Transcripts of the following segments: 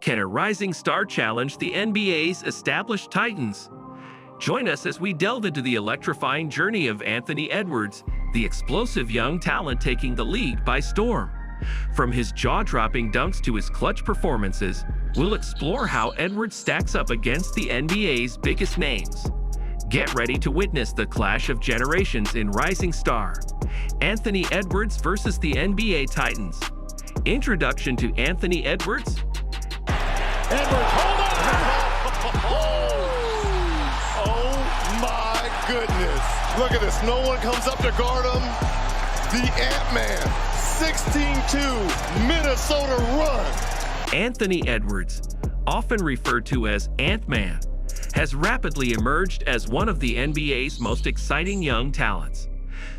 Can a rising star challenge the NBA's established titans? Join us as we delve into the electrifying journey of Anthony Edwards, the explosive young talent taking the league by storm. From his jaw-dropping dunks to his clutch performances, we'll explore how Edwards stacks up against the NBA's biggest names. Get ready to witness the clash of generations in Rising Star. Anthony Edwards versus the NBA Titans. Introduction to Anthony Edwards. Edwards, hold on! Oh my goodness. Look at this. No one comes up to guard him. The Ant-Man, 16-2, Minnesota run. Anthony Edwards, often referred to as Ant-Man, has rapidly emerged as one of the NBA's most exciting young talents.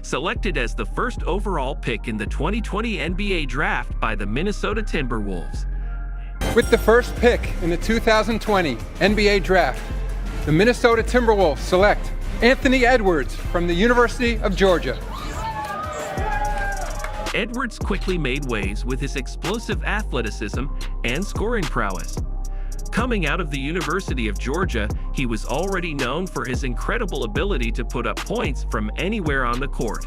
Selected as the first overall pick in the 2020 NBA Draft by the Minnesota Timberwolves. With the first pick in the 2020 NBA Draft, the Minnesota Timberwolves select Anthony Edwards from the University of Georgia. Edwards quickly made waves with his explosive athleticism and scoring prowess. Coming out of the University of Georgia, he was already known for his incredible ability to put up points from anywhere on the court.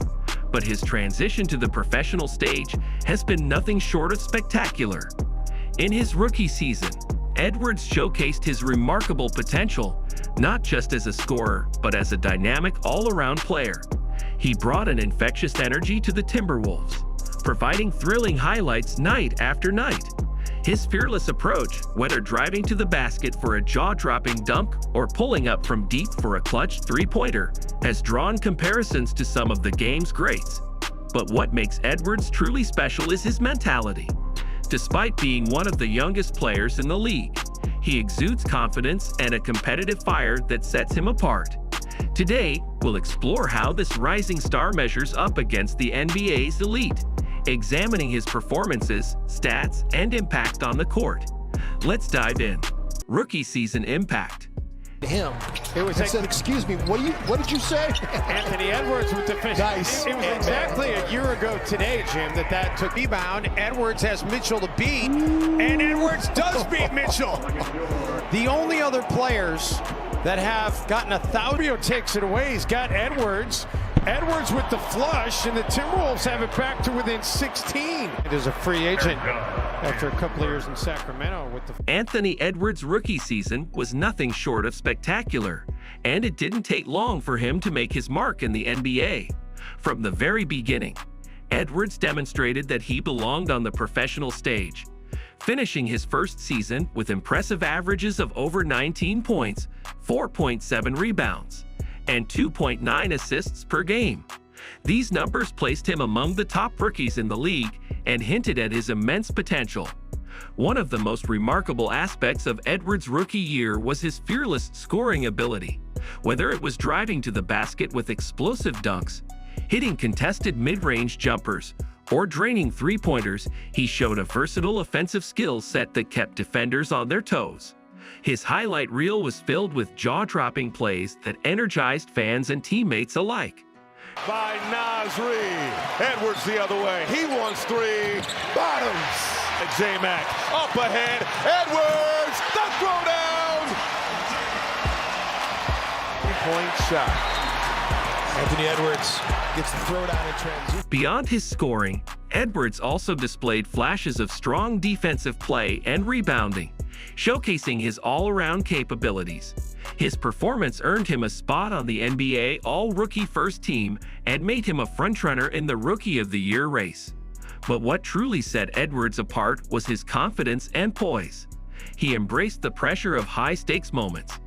But his transition to the professional stage has been nothing short of spectacular. In his rookie season, Edwards showcased his remarkable potential, not just as a scorer, but as a dynamic all-around player. He brought an infectious energy to the Timberwolves, providing thrilling highlights night after night. His fearless approach, whether driving to the basket for a jaw-dropping dunk or pulling up from deep for a clutch three-pointer, has drawn comparisons to some of the game's greats. But what makes Edwards truly special is his mentality. Despite being one of the youngest players in the league, he exudes confidence and a competitive fire that sets him apart. Today, we'll explore how this rising star measures up against the NBA's elite, examining his performances, stats, and impact on the court. Let's dive in. Rookie season impact. Him. It was said, excuse me, what did you say? Anthony Edwards with the finish. Nice. It was exactly a year ago today, Jim, that took rebound. Edwards has Mitchell to beat, and Edwards does beat Mitchell. The only other players that have gotten 1,000 takes it away. He's got Edwards. Edwards with the flush, and the Timberwolves have it back to within 16. It is a free agent after a couple of years in Sacramento with the... Anthony Edwards' rookie season was nothing short of spectacular, and it didn't take long for him to make his mark in the NBA. From the very beginning, Edwards demonstrated that he belonged on the professional stage, finishing his first season with impressive averages of over 19 points, 4.7 rebounds, and 2.9 assists per game. These numbers placed him among the top rookies in the league and hinted at his immense potential. One of the most remarkable aspects of Edwards' rookie year was his fearless scoring ability. Whether it was driving to the basket with explosive dunks, hitting contested mid-range jumpers, or draining three-pointers, he showed a versatile offensive skill set that kept defenders on their toes. His highlight reel was filled with jaw-dropping plays that energized fans and teammates alike. By Nasri. Edwards the other way. He wants three. Bottoms. J-Mac up ahead. Edwards, the throwdown. 3-point shot. Anthony Edwards gets the throwdown in transition. Beyond his scoring, Edwards also displayed flashes of strong defensive play and rebounding, showcasing his all-around capabilities. His performance earned him a spot on the NBA All-Rookie First Team and made him a frontrunner in the Rookie of the Year race. But what truly set Edwards apart was his confidence and poise. He embraced the pressure of high-stakes moments,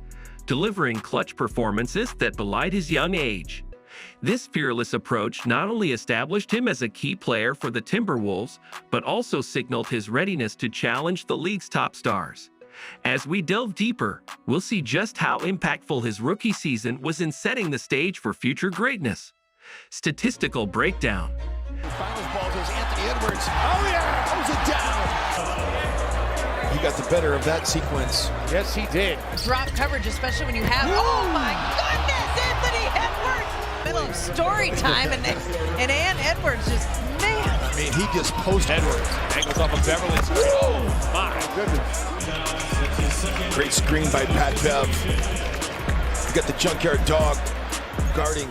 delivering clutch performances that belied his young age. This fearless approach not only established him as a key player for the Timberwolves, but also signaled his readiness to challenge the league's top stars. As we delve deeper, we'll see just how impactful his rookie season was in setting the stage for future greatness. Statistical breakdown. Finals ball goes Anthony Edwards. Oh yeah, that was a down. He got the better of that sequence. Yes, he did. Drop coverage, especially when you have, oh my goodness, Anthony Edwards! Middle of story time, and Ann Edwards just, man. I mean, he just posted Edwards. Angles off of Beverly's. Oh, my goodness. Great screen by Pat Bev. You got the junkyard dog guarding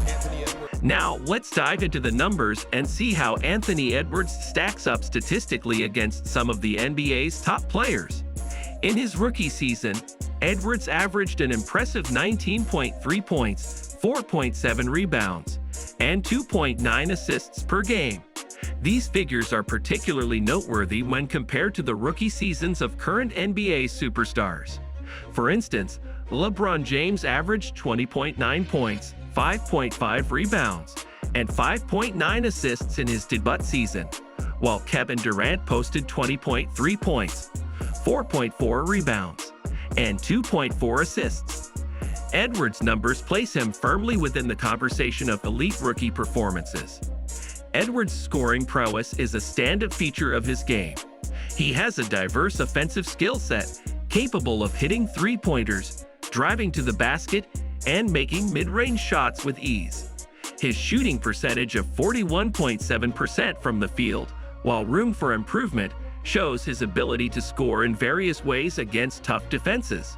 Anthony Edwards. Now, let's dive into the numbers and see how Anthony Edwards stacks up statistically against some of the NBA's top players. In his rookie season, Edwards averaged an impressive 19.3 points, 4.7 rebounds, and 2.9 assists per game. These figures are particularly noteworthy when compared to the rookie seasons of current NBA superstars. For instance, LeBron James averaged 20.9 points, 5.5 rebounds, and 5.9 assists in his debut season, while Kevin Durant posted 20.3 points, 4.4 rebounds, and 2.4 assists. Edwards' numbers place him firmly within the conversation of elite rookie performances. Edwards' scoring prowess is a stand-up feature of his game. He has a diverse offensive skill set, capable of hitting three-pointers, driving to the basket, and making mid-range shots with ease. His shooting percentage of 41.7% from the field, while room for improvement, shows his ability to score in various ways against tough defenses.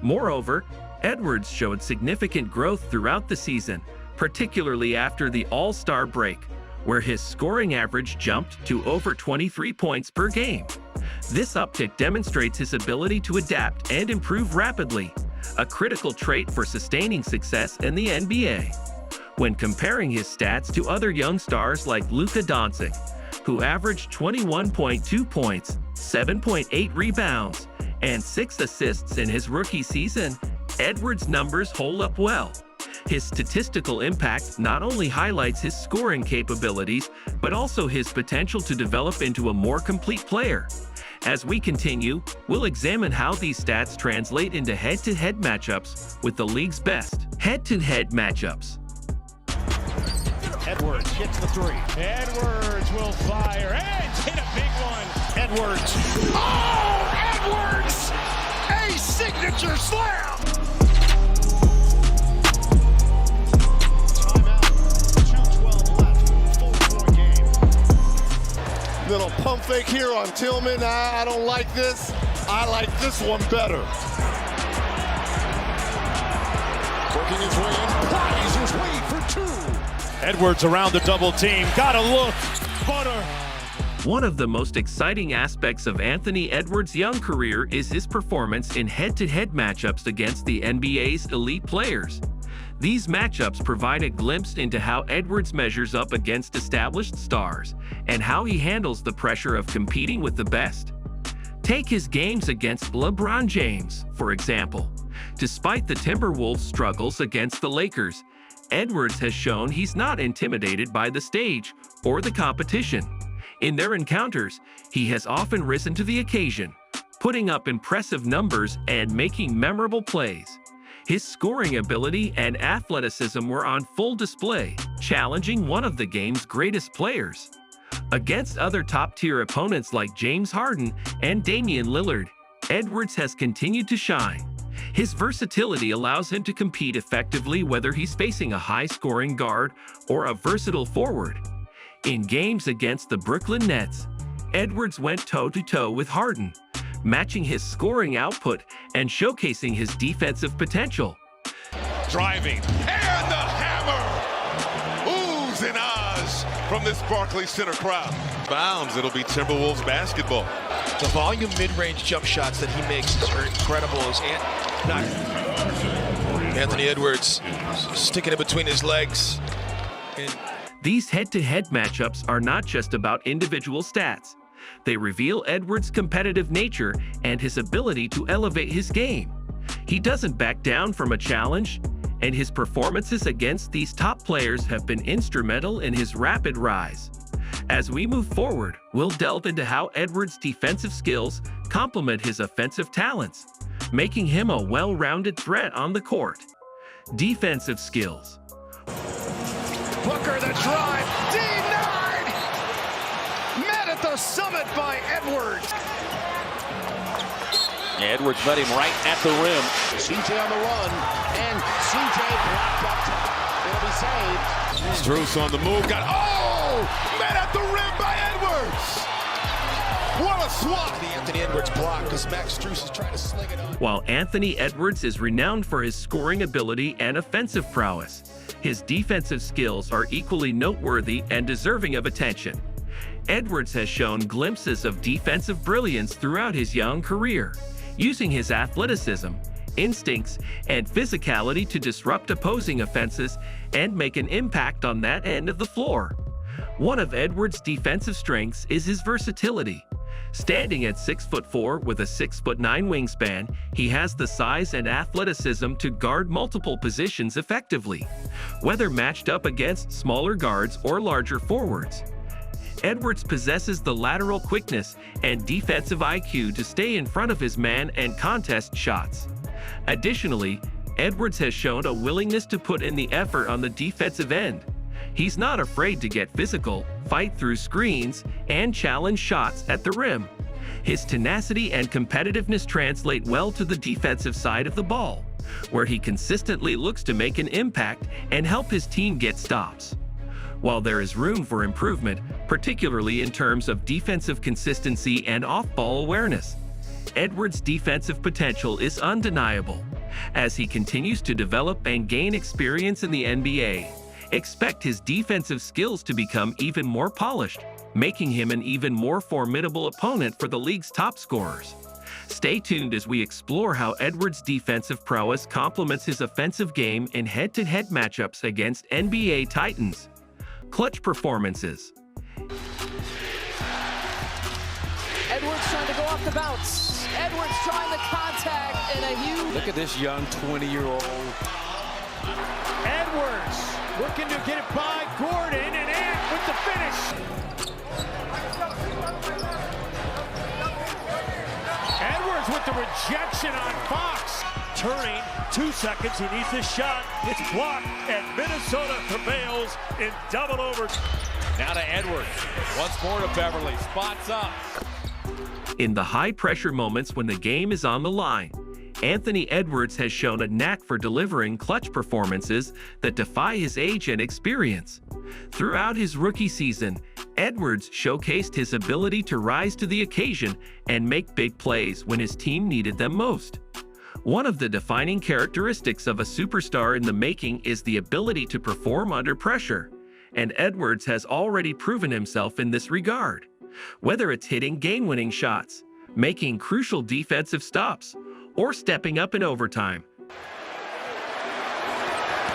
Moreover, Edwards showed significant growth throughout the season, particularly after the All-Star break, where his scoring average jumped to over 23 points per game. This uptick demonstrates his ability to adapt and improve rapidly, a critical trait for sustaining success in the NBA. When comparing his stats to other young stars like Luka Doncic, who averaged 21.2 points, 7.8 rebounds, and 6 assists in his rookie season, Edwards' numbers hold up well. His statistical impact not only highlights his scoring capabilities, but also his potential to develop into a more complete player. As we continue, we'll examine how these stats translate into head-to-head matchups with the league's best. Head-to-head matchups. Edwards gets the three. Edwards will fire and hit a big one. Edwards. Oh, Edwards! A signature slam! Little pump fake here on Tillman. I don't like this. I like this one better. Working his way in, plies his way for two. Edwards around the double team. Gotta look. Butter. One of the most exciting aspects of Anthony Edwards' young career is his performance in head-to-head matchups against the NBA's elite players. These matchups provide a glimpse into how Edwards measures up against established stars and how he handles the pressure of competing with the best. Take his games against LeBron James, for example. Despite the Timberwolves' struggles against the Lakers, Edwards has shown he's not intimidated by the stage or the competition. In their encounters, he has often risen to the occasion, putting up impressive numbers and making memorable plays. His scoring ability and athleticism were on full display, challenging one of the game's greatest players. Against other top-tier opponents like James Harden and Damian Lillard, Edwards has continued to shine. His versatility allows him to compete effectively whether he's facing a high-scoring guard or a versatile forward. In games against the Brooklyn Nets, Edwards went toe-to-toe with Harden, matching his scoring output and showcasing his defensive potential. Driving. And the hammer. Oohs and ahs. from this Barclays Center crowd. Bounds, it'll be Timberwolves basketball. The volume mid-range jump shots that he makes are incredible. Anthony Edwards sticking it between his legs. These head-to-head matchups are not just about individual stats. They reveal Edwards' competitive nature and his ability to elevate his game. He doesn't back down from a challenge, and his performances against these top players have been instrumental in his rapid rise. As we move forward, we'll delve into how Edwards' defensive skills complement his offensive talents, making him a well-rounded threat on the court. Defensive skills. Booker the drive, denied! Met at the summit by Edwards. Edwards met him right at the rim. CJ on the run, and CJ blocked up top. It'll be saved. Strus on the move, met at the rim by Edwards! What a swat! The Anthony Edwards block because Max Strus is trying to sling it on. While Anthony Edwards is renowned for his scoring ability and offensive prowess, his defensive skills are equally noteworthy and deserving of attention. Edwards has shown glimpses of defensive brilliance throughout his young career, using his athleticism, instincts, and physicality to disrupt opposing offenses and make an impact on that end of the floor. One of Edwards' defensive strengths is his versatility. Standing at 6'4" with a 6'9" wingspan, he has the size and athleticism to guard multiple positions effectively, whether matched up against smaller guards or larger forwards. Edwards possesses the lateral quickness and defensive IQ to stay in front of his man and contest shots. Additionally, Edwards has shown a willingness to put in the effort on the defensive end. He's not afraid to get physical, fight through screens, and challenge shots at the rim. His tenacity and competitiveness translate well to the defensive side of the ball, where he consistently looks to make an impact and help his team get stops. While there is room for improvement, particularly in terms of defensive consistency and off-ball awareness, Edwards' defensive potential is undeniable. As he continues to develop and gain experience in the NBA, expect his defensive skills to become even more polished, making him an even more formidable opponent for the league's top scorers. Stay tuned as we explore how Edwards' defensive prowess complements his offensive game in head-to-head matchups against NBA Titans. Clutch performances. Edwards trying to go off the bounce. Edwards trying the contact, and a huge... Look at this young 20-year-old. Edwards looking to get it by Gordon, and Ant with the finish. Edwards with the rejection on Fox. Turning, 2 seconds, he needs this shot. It's blocked, and Minnesota prevails in double overtime. Now to Edwards. Once more to Beverly. Spots up. In the high-pressure moments when the game is on the line, Anthony Edwards has shown a knack for delivering clutch performances that defy his age and experience. Throughout his rookie season, Edwards showcased his ability to rise to the occasion and make big plays when his team needed them most. One of the defining characteristics of a superstar in the making is the ability to perform under pressure, and Edwards has already proven himself in this regard. Whether it's hitting game-winning shots, making crucial defensive stops, or stepping up in overtime.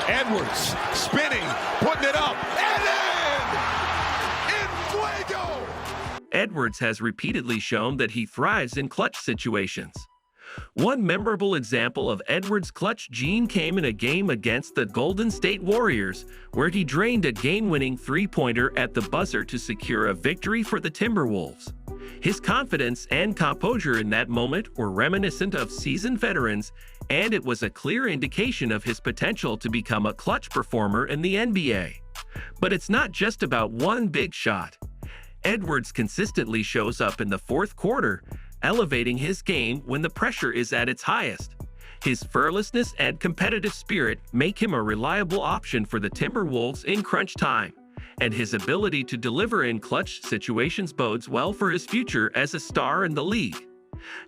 Edwards spinning, putting it up, and in fuego! Edwards has repeatedly shown that he thrives in clutch situations. One memorable example of Edwards' clutch gene came in a game against the Golden State Warriors, where he drained a game-winning three-pointer at the buzzer to secure a victory for the Timberwolves. His confidence and composure in that moment were reminiscent of seasoned veterans, and it was a clear indication of his potential to become a clutch performer in the NBA. But it's not just about one big shot. Edwards consistently shows up in the fourth quarter, elevating his game when the pressure is at its highest. His fearlessness and competitive spirit make him a reliable option for the Timberwolves in crunch time, and his ability to deliver in clutch situations bodes well for his future as a star in the league.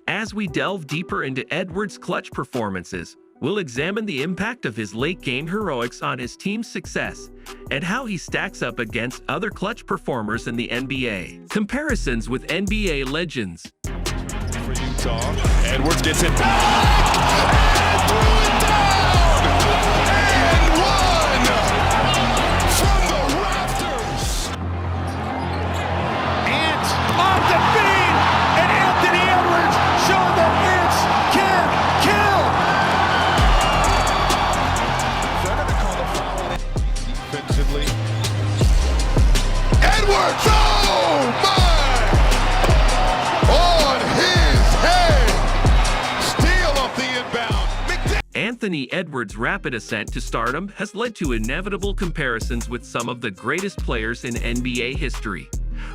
As we delve deeper into Edwards' clutch performances, we'll examine the impact of his late-game heroics on his team's success and how he stacks up against other clutch performers in the NBA. Comparisons with NBA legends. For Utah, Edwards gets it back. And one from the rafters. And off the feed, and Anthony Edwards showed that it's can kill. They're going to call the foul on it defensively. Edwards, oh my! On his head. Steal off the inbound. Anthony Edwards' rapid ascent to stardom has led to inevitable comparisons with some of the greatest players in NBA history.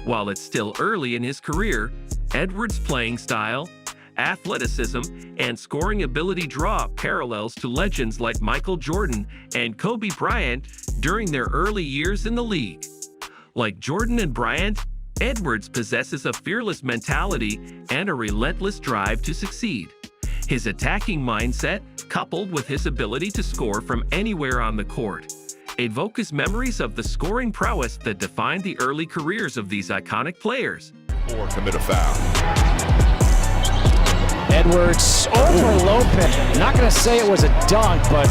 While it's still early in his career, Edwards' playing style, athleticism, and scoring ability draw parallels to legends like Michael Jordan and Kobe Bryant during their early years in the league. Like Jordan and Bryant, Edwards possesses a fearless mentality and a relentless drive to succeed. His attacking mindset, coupled with his ability to score from anywhere on the court, evoke his memories of the scoring prowess that defined the early careers of these iconic players. Or commit a foul. Edwards over Lopez. Not going to say it was a dunk, but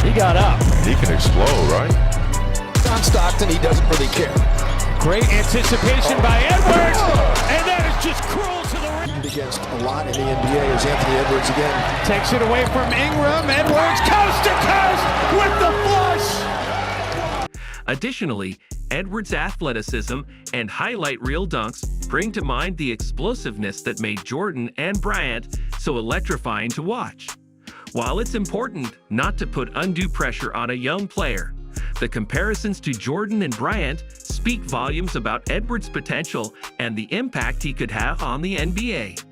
he got up. He can explode, right? John Stockton, he doesn't really care. Great anticipation by Edwards, and that is just cruel to the rim. Against a lot in the NBA is Anthony Edwards again. Takes it away from Ingram. Edwards coast to coast with the flush. Additionally, Edwards' athleticism and highlight reel dunks bring to mind the explosiveness that made Jordan and Bryant so electrifying to watch. While it's important not to put undue pressure on a young player, the comparisons to Jordan and Bryant speak volumes about Edwards' potential and the impact he could have on the NBA.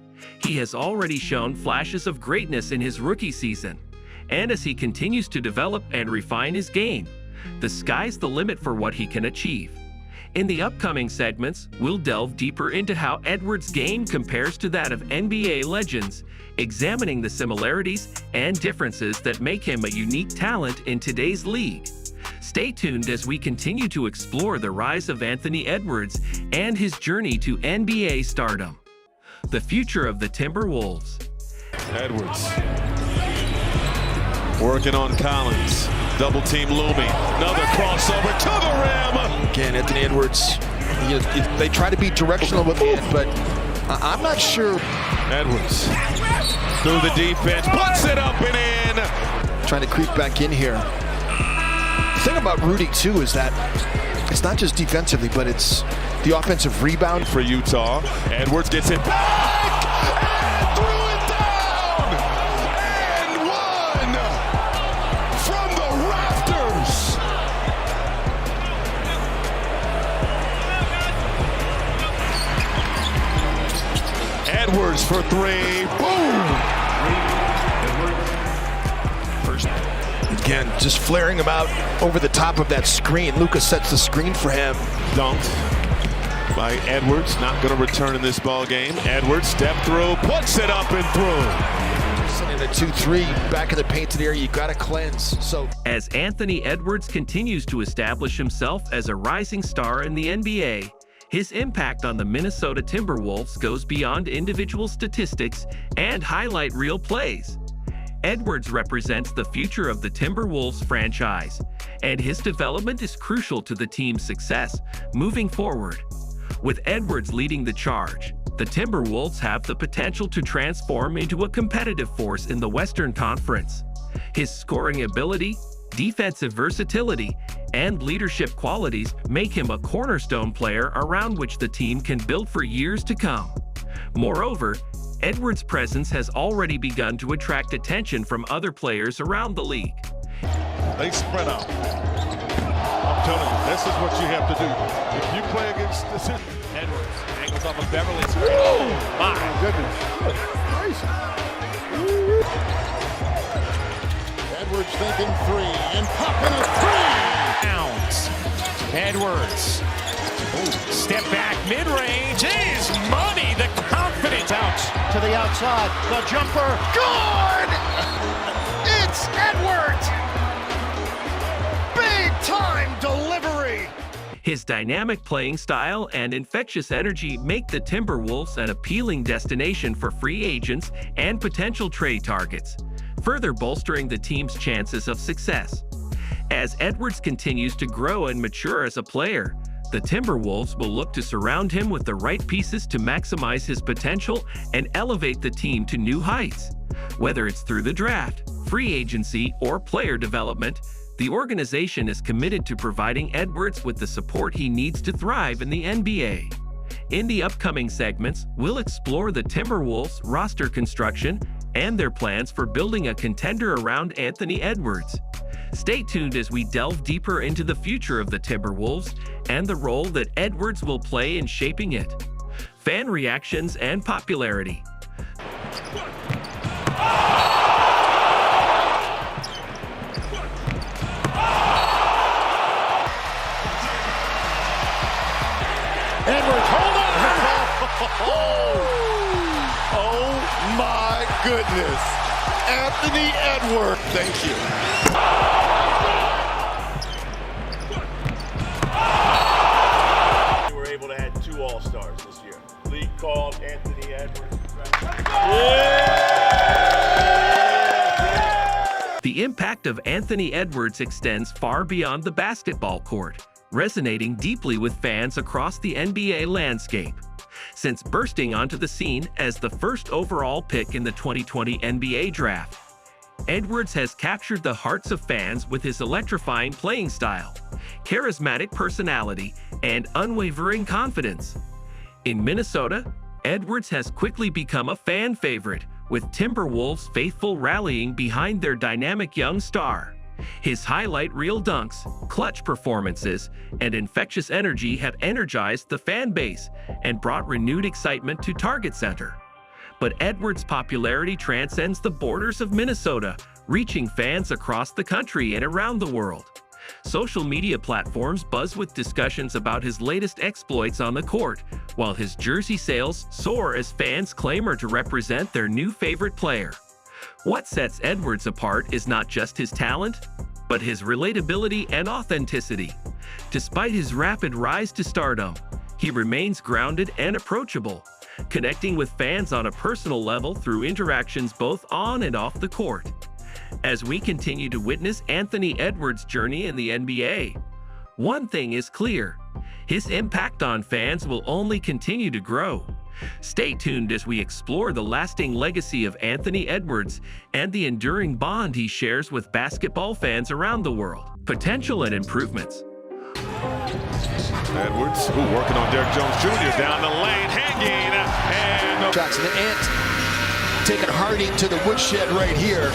He has already shown flashes of greatness in his rookie season, and as he continues to develop and refine his game, the sky's the limit for what he can achieve. In the upcoming segments, we'll delve deeper into how Edwards' game compares to that of NBA legends, examining the similarities and differences that make him a unique talent in today's league. Stay tuned as we continue to explore the rise of Anthony Edwards and his journey to NBA stardom. The future of the Timberwolves. Edwards working on Collins. Double team looming. Another crossover to the rim. Again, Anthony Edwards, they try to be directional with it, but I'm not sure. Edwards through the defense, puts it up and in. Trying to creep back in here. The thing about Rudy, too, is that it's not just defensively, but it's the offensive rebound. For Utah, Edwards gets it back and threw it down and one from the rafters. Edwards for three, boom! First, again, just flaring him out over the top of that screen. Luka sets the screen for him. Dunked by Edwards, not going to return in this ball game. Edwards step through, puts it up and through. In a 2-3, back in the painted area, you got to cleanse. So as Anthony Edwards continues to establish himself as a rising star in the NBA, his impact on the Minnesota Timberwolves goes beyond individual statistics and highlight reel plays. Edwards represents the future of the Timberwolves franchise, and his development is crucial to the team's success moving forward. With Edwards leading the charge, the Timberwolves have the potential to transform into a competitive force in the Western Conference. His scoring ability, defensive versatility, and leadership qualities make him a cornerstone player around which the team can build for years to come. Moreover, Edwards' presence has already begun to attract attention from other players around the league. They spread out. I'm telling you, this is what you have to do. If you play against this, Edwards angles off of Beverly. oh My goodness, Edwards thinking three and popping a three. Downs. Edwards. Step back, mid-range. Is money. The confidence. Out to the outside. The jumper. Good! It's His dynamic playing style and infectious energy make the Timberwolves an appealing destination for free agents and potential trade targets, further bolstering the team's chances of success. As Edwards continues to grow and mature as a player, the Timberwolves will look to surround him with the right pieces to maximize his potential and elevate the team to new heights. Whether it's through the draft, free agency, or player development, the organization is committed to providing Edwards with the support he needs to thrive in the NBA. In the upcoming segments, we'll explore the Timberwolves' roster construction and their plans for building a contender around Anthony Edwards. Stay tuned as we delve deeper into the future of the Timberwolves and the role that Edwards will play in shaping it. Fan reactions and popularity. Edwards, hold on! Oh my goodness. Anthony Edwards, thank you. We were able to add 2 All-Stars this year. League called Anthony Edwards. The impact of Anthony Edwards extends far beyond the basketball court, resonating deeply with fans across the NBA landscape. Since bursting onto the scene as the first overall pick in the 2020 NBA Draft, Edwards has captured the hearts of fans with his electrifying playing style, charismatic personality, and unwavering confidence. In Minnesota, Edwards has quickly become a fan favorite, with Timberwolves faithful rallying behind their dynamic young star. His highlight reel dunks, clutch performances, and infectious energy have energized the fan base and brought renewed excitement to Target Center. But Edwards' popularity transcends the borders of Minnesota, reaching fans across the country and around the world. Social media platforms buzz with discussions about his latest exploits on the court, while his jersey sales soar as fans clamor to represent their new favorite player. What sets Edwards apart is not just his talent, but his relatability and authenticity. Despite his rapid rise to stardom, he remains grounded and approachable, connecting with fans on a personal level through interactions both on and off the court. As we continue to witness Anthony Edwards' journey in the NBA, one thing is clear: his impact on fans will only continue to grow. Stay tuned as we explore the lasting legacy of Anthony Edwards and the enduring bond he shares with basketball fans around the world. Potential and improvements. Edwards, working on Derrick Jones Jr. down the lane, hanging, and Jackson and Ant taking Harding to the woodshed right here.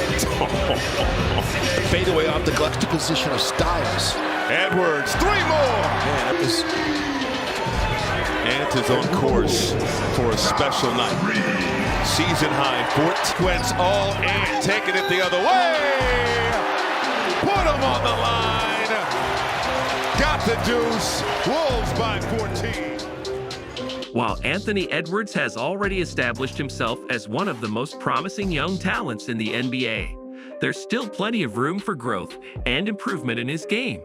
Fade away off the glass to position of Styles. Edwards, 3 more! Man, it was... Ant is on course for a special night. Season high, 4 all Ant taking it the other way. Put him on the line. Got the deuce. Wolves by 14. While Anthony Edwards has already established himself as one of the most promising young talents in the NBA, there's still plenty of room for growth and improvement in his game.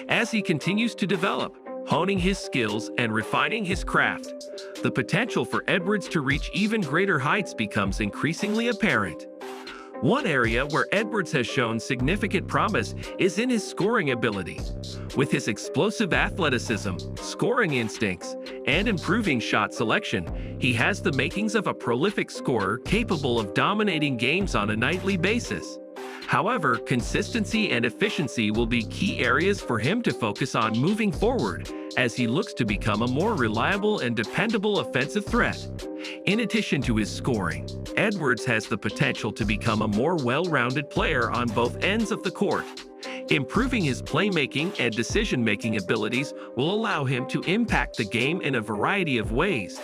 As he continues to develop, honing his skills and refining his craft, the potential for Edwards to reach even greater heights becomes increasingly apparent. One area where Edwards has shown significant promise is in his scoring ability. With his explosive athleticism, scoring instincts, and improving shot selection, he has the makings of a prolific scorer capable of dominating games on a nightly basis. However, consistency and efficiency will be key areas for him to focus on moving forward as he looks to become a more reliable and dependable offensive threat. In addition to his scoring, Edwards has the potential to become a more well-rounded player on both ends of the court. Improving his playmaking and decision-making abilities will allow him to impact the game in a variety of ways,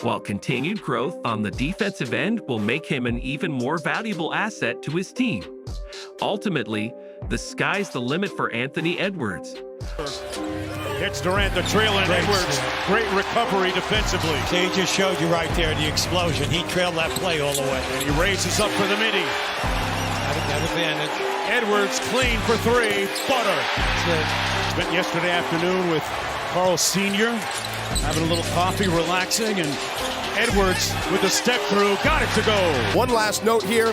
while continued growth on the defensive end will make him an even more valuable asset to his team. Ultimately, the sky's the limit for Anthony Edwards. Hits Durant, the trailing Edwards. Great recovery defensively. He just showed you right there the explosion. He trailed that play all the way. And he raises up for the midi. That advantage. Edwards clean for 3. Butter. Spent yesterday afternoon with Carl Sr. having a little coffee, relaxing, and Edwards with the step through, got it to go. One last note here.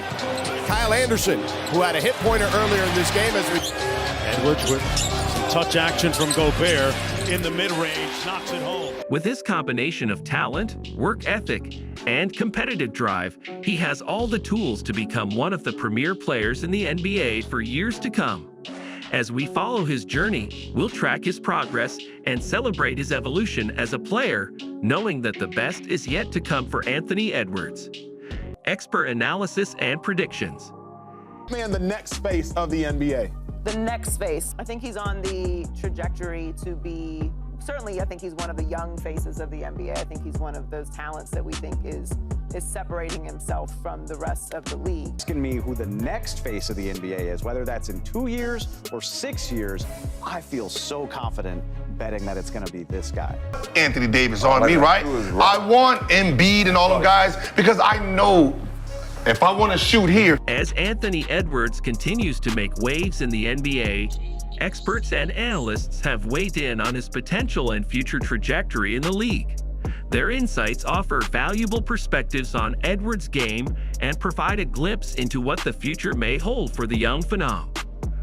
Kyle Anderson, who had a hit pointer earlier in this game. Edwards with some touch action from Gobert in the mid-range, knocks it home. With his combination of talent, work ethic, and competitive drive, he has all the tools to become one of the premier players in the NBA for years to come. As we follow his journey, we'll track his progress and celebrate his evolution as a player, knowing that the best is yet to come for Anthony Edwards. Expert analysis and predictions. Man, the next face of the NBA. The next face. I think he's on the trajectory to be, certainly I think he's one of the young faces of the NBA. I think he's one of those talents that we think is separating himself from the rest of the league. Asking me who the next face of the NBA is, whether that's in 2 years or 6 years, I feel so confident betting that it's going to be this guy. Anthony Davis on me, right? I want Embiid and all them guys because I know if I want to shoot here. As Anthony Edwards continues to make waves in the NBA, experts and analysts have weighed in on his potential and future trajectory in the league. Their insights offer valuable perspectives on Edwards' game and provide a glimpse into what the future may hold for the young phenom.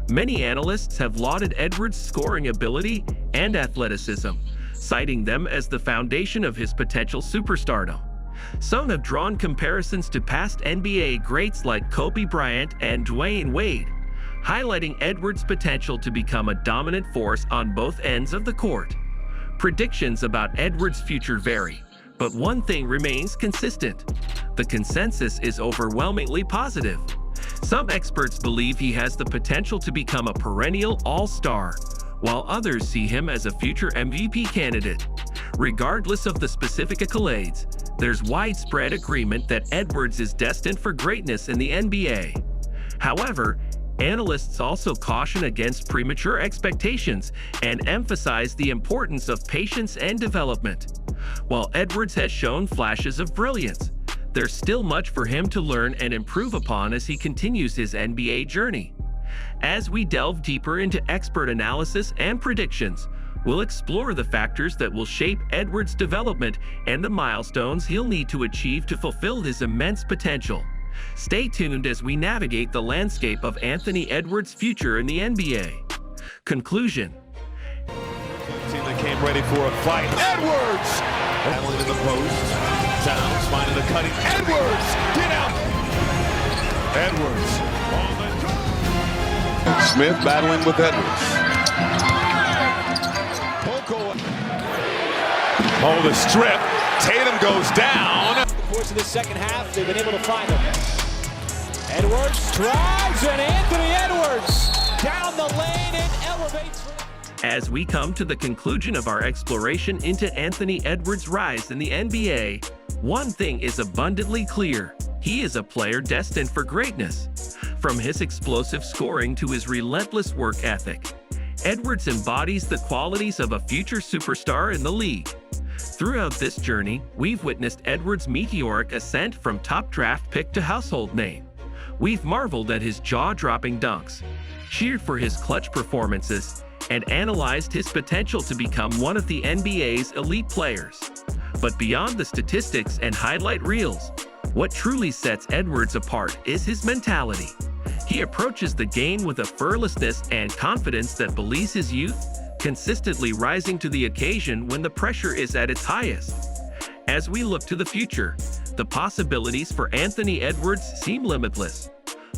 Many analysts have lauded Edwards' scoring ability and athleticism, citing them as the foundation of his potential superstardom. Some have drawn comparisons to past NBA greats like Kobe Bryant and Dwayne Wade, highlighting Edwards' potential to become a dominant force on both ends of the court. Predictions about Edwards' future vary, but one thing remains consistent. The consensus is overwhelmingly positive. Some experts believe he has the potential to become a perennial all-star, while others see him as a future MVP candidate. Regardless of the specific accolades, there's widespread agreement that Edwards is destined for greatness in the NBA. However, analysts also caution against premature expectations and emphasize the importance of patience and development. While Edwards has shown flashes of brilliance, there's still much for him to learn and improve upon as he continues his NBA journey. As we delve deeper into expert analysis and predictions, we'll explore the factors that will shape Edwards' development and the milestones he'll need to achieve to fulfill his immense potential. Stay tuned as we navigate the landscape of Anthony Edwards' future in the NBA. Conclusion. Team that came ready for a fight. Edwards! Battling in the post. Towns finding the cutting. Edwards! Get out! Edwards. Smith battling with Edwards. Oh, the strip. Tatum goes down. Over the course of the second half, they've been able to find him. Edwards drives, and Anthony Edwards down the lane and elevates. As we come to the conclusion of our exploration into Anthony Edwards' rise in the NBA, one thing is abundantly clear. He is a player destined for greatness. From his explosive scoring to his relentless work ethic, Edwards embodies the qualities of a future superstar in the league. Throughout this journey, we've witnessed Edwards' meteoric ascent from top draft pick to household name. We've marveled at his jaw-dropping dunks, cheered for his clutch performances, and analyzed his potential to become one of the NBA's elite players. But beyond the statistics and highlight reels, what truly sets Edwards apart is his mentality. He approaches the game with a fearlessness and confidence that belies his youth, consistently rising to the occasion when the pressure is at its highest. As we look to the future, the possibilities for Anthony Edwards seem limitless.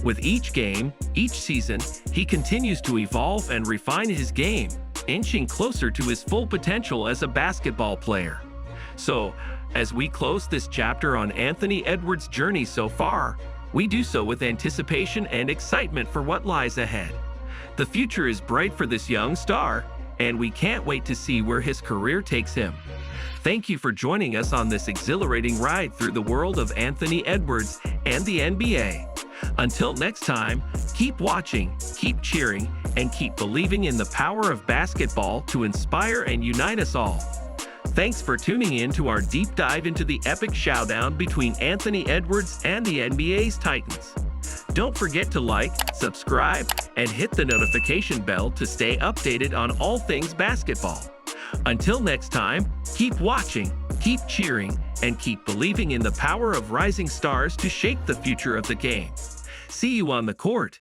With each game, each season, he continues to evolve and refine his game, inching closer to his full potential as a basketball player. So, as we close this chapter on Anthony Edwards' journey so far, we do so with anticipation and excitement for what lies ahead. The future is bright for this young star, and we can't wait to see where his career takes him. Thank you for joining us on this exhilarating ride through the world of Anthony Edwards and the NBA. Until next time, keep watching, keep cheering, and keep believing in the power of basketball to inspire and unite us all. Thanks for tuning in to our deep dive into the epic showdown between Anthony Edwards and the NBA's Titans. Don't forget to like, subscribe, and hit the notification bell to stay updated on all things basketball. Until next time, keep watching, keep cheering, and keep believing in the power of rising stars to shape the future of the game. See you on the court.